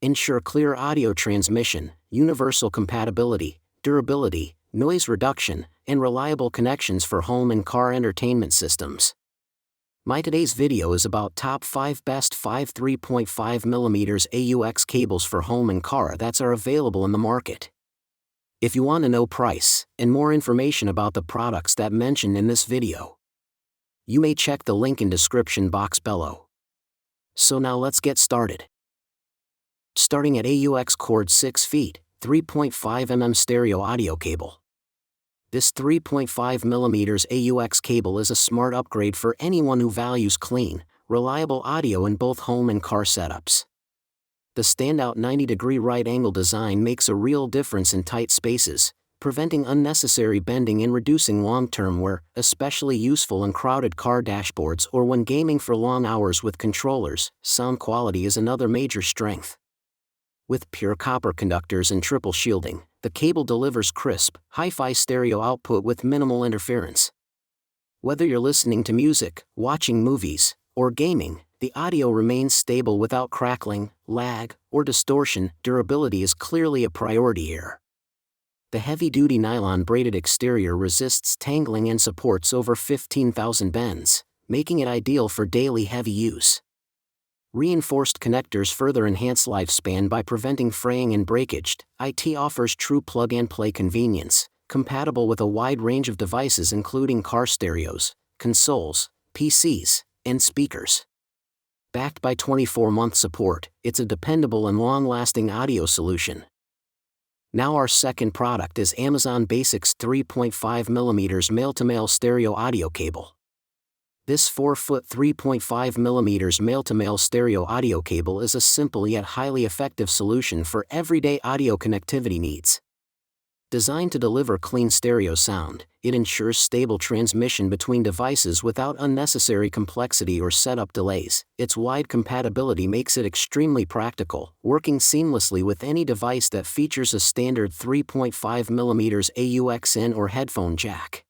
ensure clear audio transmission, universal compatibility, durability, noise reduction, and reliable connections for home and car entertainment systems. My today's video is about top 5 best 3.5mm AUX cables for home and car that are available in the market. If you want to know price and more information about the products that mentioned in this video, you may check the link in description box below. So now let's get started. Starting at AUX cord 6 feet, 3.5mm stereo audio cable. This 3.5mm AUX cable is a smart upgrade for anyone who values clean, reliable audio in both home and car setups. The standout 90-degree right-angle design makes a real difference in tight spaces, preventing unnecessary bending and reducing long-term wear, especially useful in crowded car dashboards or when gaming for long hours with controllers. Sound quality is another major strength. With pure copper conductors and triple shielding, the cable delivers crisp, hi-fi stereo output with minimal interference. Whether you're listening to music, watching movies, or gaming, the audio remains stable without crackling, lag, or distortion. Durability is clearly a priority here. The heavy-duty nylon braided exterior resists tangling and supports over 15,000 bends, making it ideal for daily heavy use. Reinforced connectors further enhance lifespan by preventing fraying and breakage. It offers true plug-and-play convenience, compatible with a wide range of devices including car stereos, consoles, PCs, and speakers. Backed by 24-month support, it's a dependable and long-lasting audio solution. Now our second product is Amazon Basics 3.5mm male-to-male stereo audio cable. This 4-foot 3.5mm male-to-male stereo audio cable is a simple yet highly effective solution for everyday audio connectivity needs. Designed to deliver clean stereo sound, it ensures stable transmission between devices without unnecessary complexity or setup delays. Its wide compatibility makes it extremely practical, working seamlessly with any device that features a standard 3.5mm AUX in or headphone jack.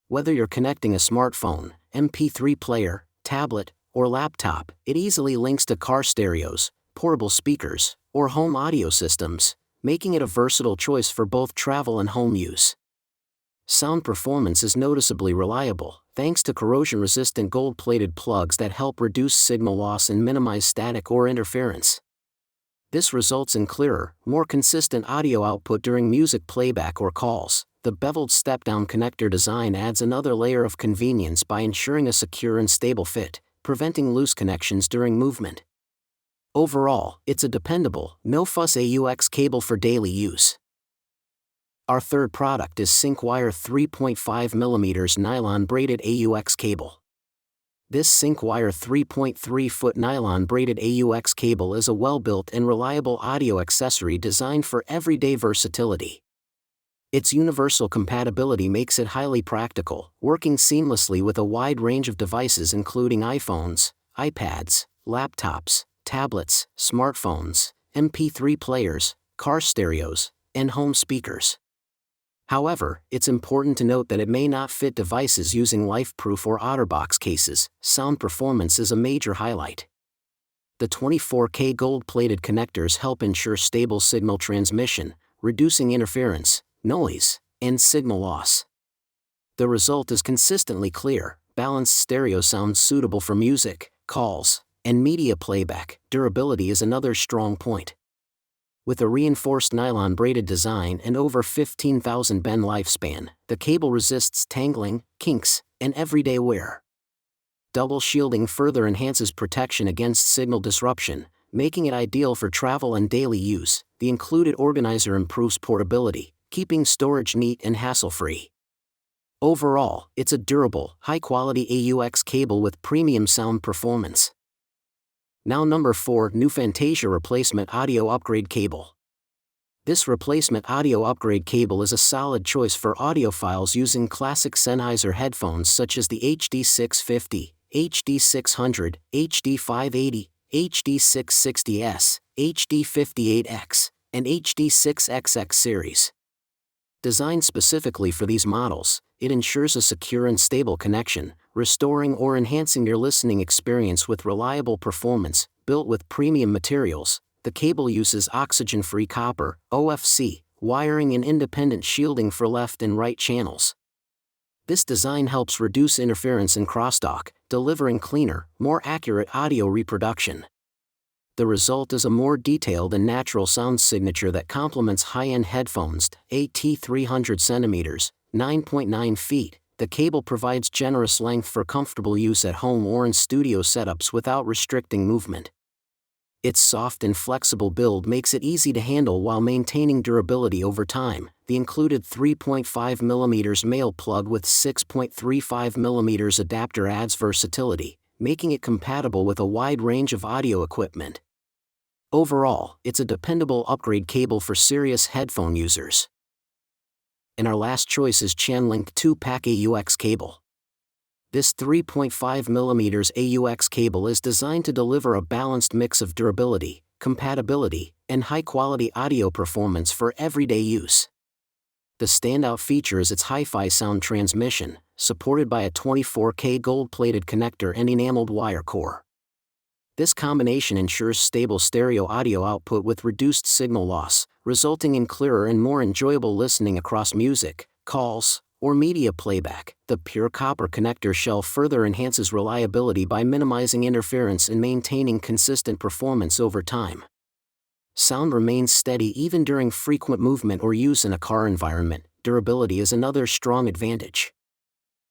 Whether you're connecting a smartphone, MP3 player, tablet, or laptop, it easily links to car stereos, portable speakers, or home audio systems, making it a versatile choice for both travel and home use. Sound performance is noticeably reliable, thanks to corrosion-resistant gold-plated plugs that help reduce signal loss and minimize static or interference. This results in clearer, more consistent audio output during music playback or calls. The beveled step-down connector design adds another layer of convenience by ensuring a secure and stable fit, preventing loose connections during movement. Overall, it's a dependable, no-fuss AUX cable for daily use. Our third product is SyncWire 3.5mm nylon braided AUX cable. This SyncWire 3.3-foot nylon braided AUX cable is a well-built and reliable audio accessory designed for everyday versatility. Its universal compatibility makes it highly practical, working seamlessly with a wide range of devices including iPhones, iPads, laptops, tablets, smartphones, MP3 players, car stereos, and home speakers. However, it's important to note that it may not fit devices using LifeProof or OtterBox cases. Sound performance is a major highlight. The 24K gold-plated connectors help ensure stable signal transmission, reducing interference, noise, and signal loss. The result is consistently clear, balanced stereo sound suitable for music, calls, and media playback. Durability is another strong point. With a reinforced nylon braided design and over 15,000 bend lifespan, the cable resists tangling, kinks, and everyday wear. Double shielding further enhances protection against signal disruption, making it ideal for travel and daily use. The included organizer improves portability, keeping storage neat and hassle-free. Overall, it's a durable, high-quality AUX cable with premium sound performance. Now number 4, New Fantasia Replacement Audio Upgrade Cable. This replacement audio upgrade cable is a solid choice for audiophiles using classic Sennheiser headphones such as the HD650, HD600, HD580, HD660S, HD58X, and HD6XX series. Designed specifically for these models, it ensures a secure and stable connection, restoring or enhancing your listening experience with reliable performance. Built with premium materials, The cable uses oxygen-free copper, OFC, wiring and independent shielding for left and right channels. This design helps reduce interference in crosstalk, delivering cleaner, more accurate audio reproduction. The result is a more detailed and natural sound signature that complements high-end headphones. AT 300 cm, 9.9 feet. The cable provides generous length for comfortable use at home or in studio setups without restricting movement. Its soft and flexible build makes it easy to handle while maintaining durability over time. The included 3.5mm male plug with 6.35mm adapter adds versatility, making it compatible with a wide range of audio equipment. Overall, it's a dependable upgrade cable for serious headphone users. And our last choice is Chanlink 2-pack AUX cable. This 3.5mm AUX cable is designed to deliver a balanced mix of durability, compatibility, and high-quality audio performance for everyday use. The standout feature is its hi-fi sound transmission, supported by a 24K gold-plated connector and enameled wire core. This combination ensures stable stereo audio output with reduced signal loss, resulting in clearer and more enjoyable listening across music, calls, or media playback. The pure copper connector shell further enhances reliability by minimizing interference and maintaining consistent performance over time. Sound remains steady even during frequent movement or use in a car environment. Durability is another strong advantage.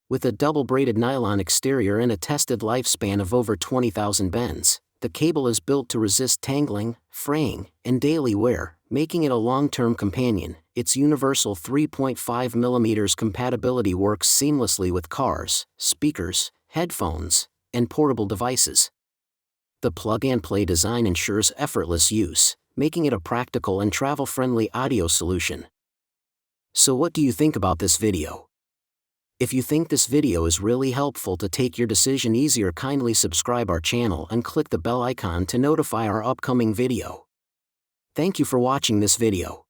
With a double braided nylon exterior and a tested lifespan of over 20,000 bends, the cable is built to resist tangling, fraying, and daily wear, making it a long-term companion. Its universal 3.5mm compatibility works seamlessly with cars, speakers, headphones, and portable devices. The plug-and-play design ensures effortless use, making it a practical and travel-friendly audio solution. So what do you think about this video? If you think this video is really helpful to take your decision easier, kindly subscribe our channel and click the bell icon to notify our upcoming video. Thank you for watching this video.